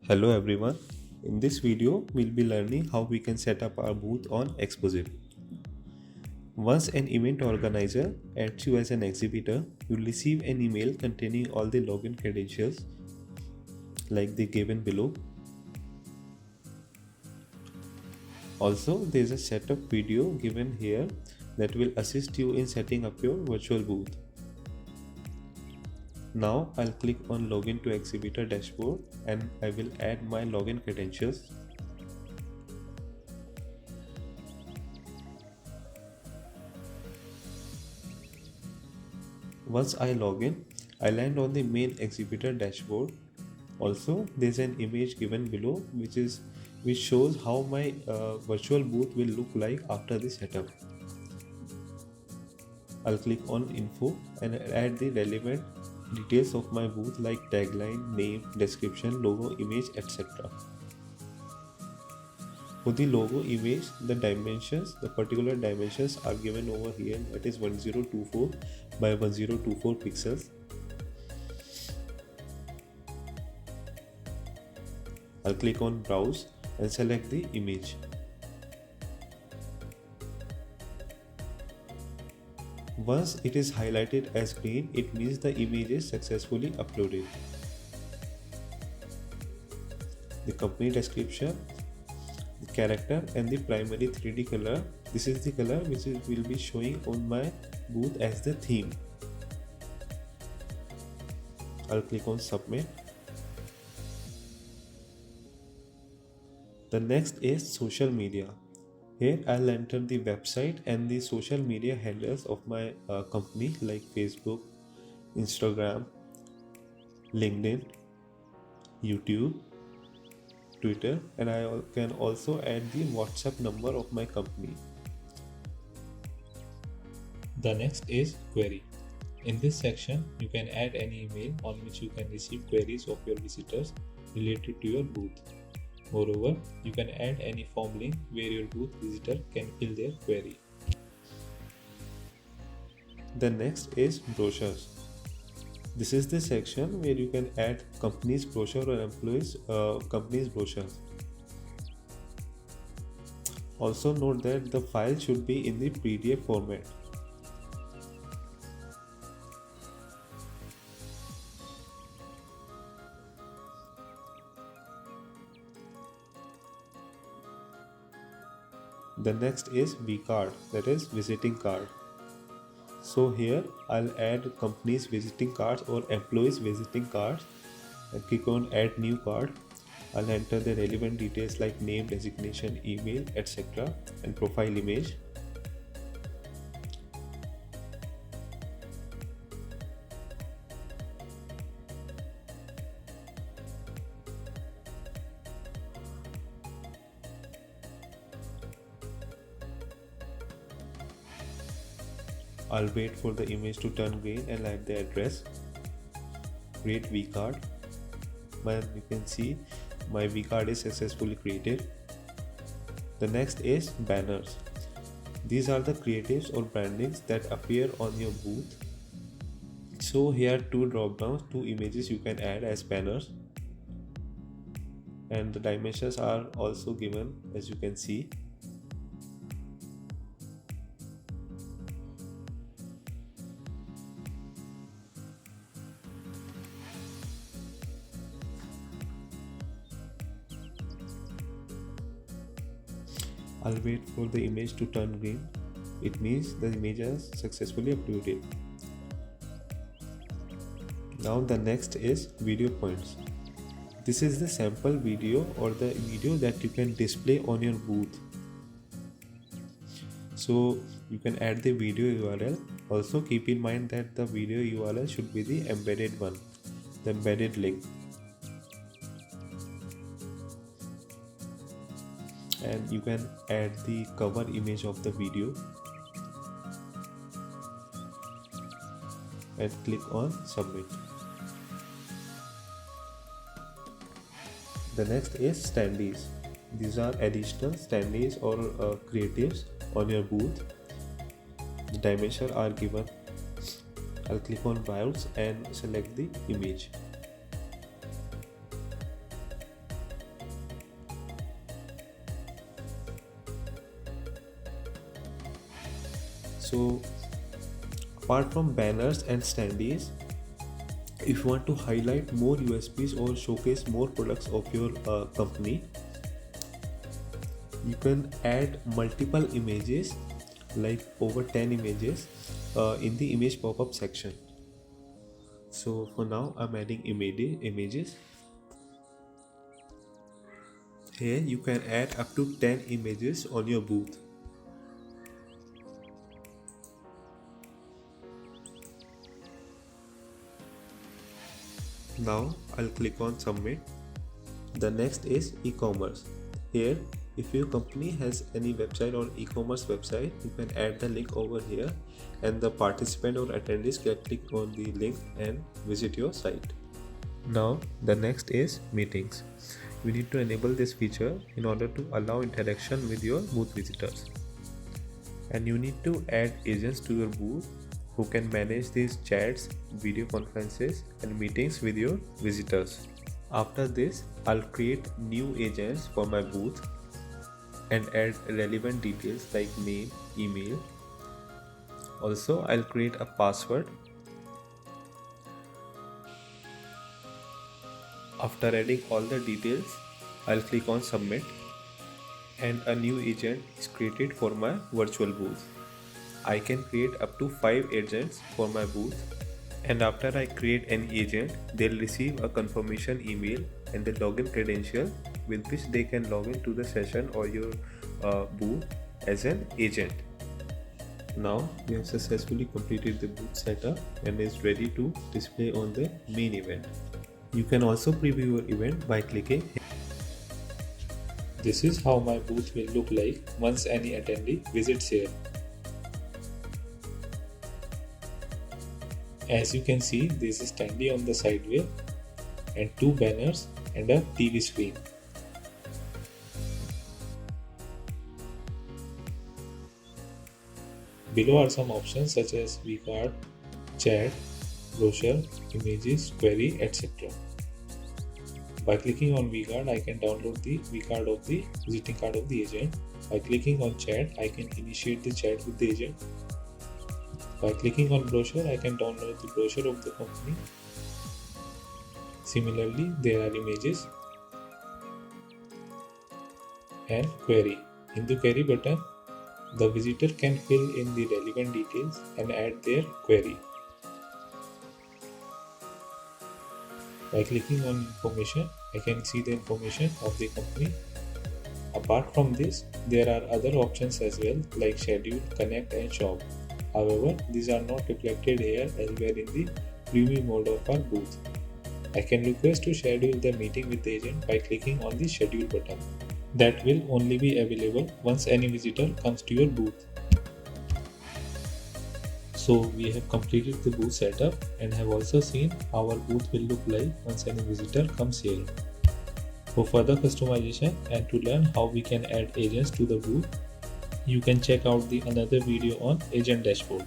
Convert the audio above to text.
Hello everyone. In this video, we'll be learning how we can set up our booth on ExpoSim. Once an event organizer adds you as an exhibitor, you'll receive an email containing all the login credentials like the given below. Also, there's a setup video given here that will assist you in setting up your virtual booth. Now I'll click on Login to Exhibitor Dashboard and I will add my login credentials. Once I log in, I land on the main exhibitor dashboard. Also, there's an image given below which shows how my virtual booth will look like after the setup. I'll click on info and add the relevant details of my booth like tagline, name, description, logo, image, etc. For the logo image, the particular dimensions are given over here, that is 1024 by 1024 pixels. I'll click on browse and select the image. Once it is highlighted as green, it means the image is successfully uploaded. The company description, the character and the primary 3D color. This is the color which will be showing on my booth as the theme. I'll click on submit. The next is social media. Here I'll enter the website and the social media handles of my company like Facebook, Instagram, LinkedIn, YouTube, Twitter, and I can also add the WhatsApp number of my company. The next is query. In this section, you can add any email on which you can receive queries of your visitors related to your booth. Moreover, you can add any form link where your booth visitor can fill their query. The next is brochures. This is the section where you can add company's brochure or employees company's brochures. Also note that the file should be in the PDF format. The next is V-card, that is visiting card. So here I'll add company's visiting cards or employees visiting cards and click on add new card. I'll enter the relevant details like name, designation, email, etc. and profile image. I'll wait for the image to turn green and add the address. Create V-card. You can see my V-card is successfully created. The next is banners. These are the creatives or brandings that appear on your booth. So here two drop downs, two images you can add as banners. And the dimensions are also given, as you can see. I'll wait for the image to turn green. It means the image is successfully uploaded. Now the next is video points. This is the sample video or the video that you can display on your booth. So you can add the video URL. Also keep in mind that the video URL should be the embedded one, the embedded link. And you can add the cover image of the video and click on submit. The next is standees. These are additional standees or creatives on your booth. The dimensions are given. I'll click on browse and select the image. So apart from banners and standees, if you want to highlight more USPs or showcase more products of your company, you can add multiple images, like over 10 images in the image pop-up section. So for now I'm adding images. Here you can add up to 10 images on your booth. Now I'll click on submit. The next is e-commerce. Here, if your company has any website or e-commerce website, you can add the link over here and the participant or attendees can click on the link and visit your site. Now the next is meetings. You need to enable this feature in order to allow interaction with your booth visitors. And you need to add agents to your booth who can manage these chats, video conferences and meetings with your visitors. After this, I'll create new agents for my booth and add relevant details like name, email. Also, I'll create a password. After adding all the details, I'll click on submit and a new agent is created for my virtual booth. I can create up to 5 agents for my booth, and after I create an agent, they'll receive a confirmation email and the login credential with which they can log into the session or your booth as an agent. Now we have successfully completed the booth setup and is ready to display on the main event. You can also preview your event by clicking. This is how my booth will look like once any attendee visits here. As you can see, there is a standee on the side wheel and 2 banners and a TV screen. Below are some options such as vCard, chat, brochure, images, query, etc. By clicking on vCard, I can download the vCard of the visiting card of the agent. By clicking on chat, I can initiate the chat with the agent. By clicking on brochure, I can download the brochure of the company. Similarly, there are images and query. In the query button, the visitor can fill in the relevant details and add their query. By clicking on information, I can see the information of the company. Apart from this, there are other options as well like schedule, connect and shop. However, these are not reflected here as we are in the preview mode of our booth. I can request to schedule the meeting with the agent by clicking on the schedule button. That will only be available once any visitor comes to your booth. So we have completed the booth setup and have also seen how our booth will look like once any visitor comes here. For further customization and to learn how we can add agents to the booth, you can check out the another video on Agent Dashboard.